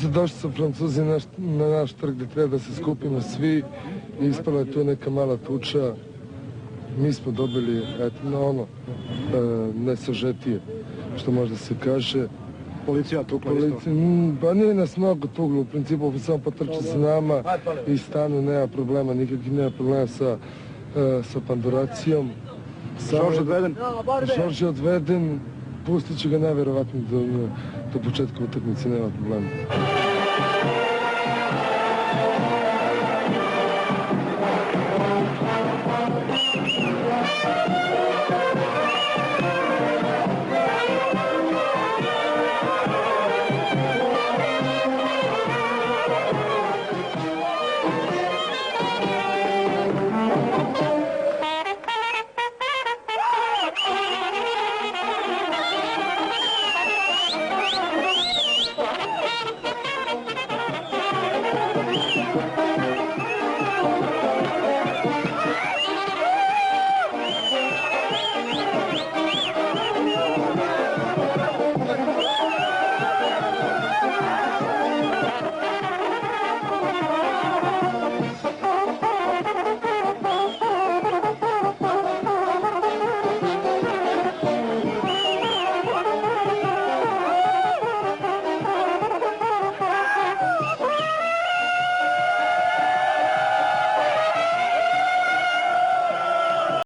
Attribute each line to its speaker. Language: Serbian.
Speaker 1: Došli su Francuzi na naš trg gdje treba da se skupimo svi i ispala je tu neka mala tuča. Mi smo dobili, nesažetije, što možda se kaže.
Speaker 2: Policija tukla isto?
Speaker 1: Pa nije nas mnogo tukla, u principu samo potrče se nama i stanu, nema problema, nikakvih nema problema sa panduracijom.
Speaker 2: Žorž odveden?
Speaker 1: Žorž je odveden, pustit će ga najverovatnije do početka utakmice, nema problema.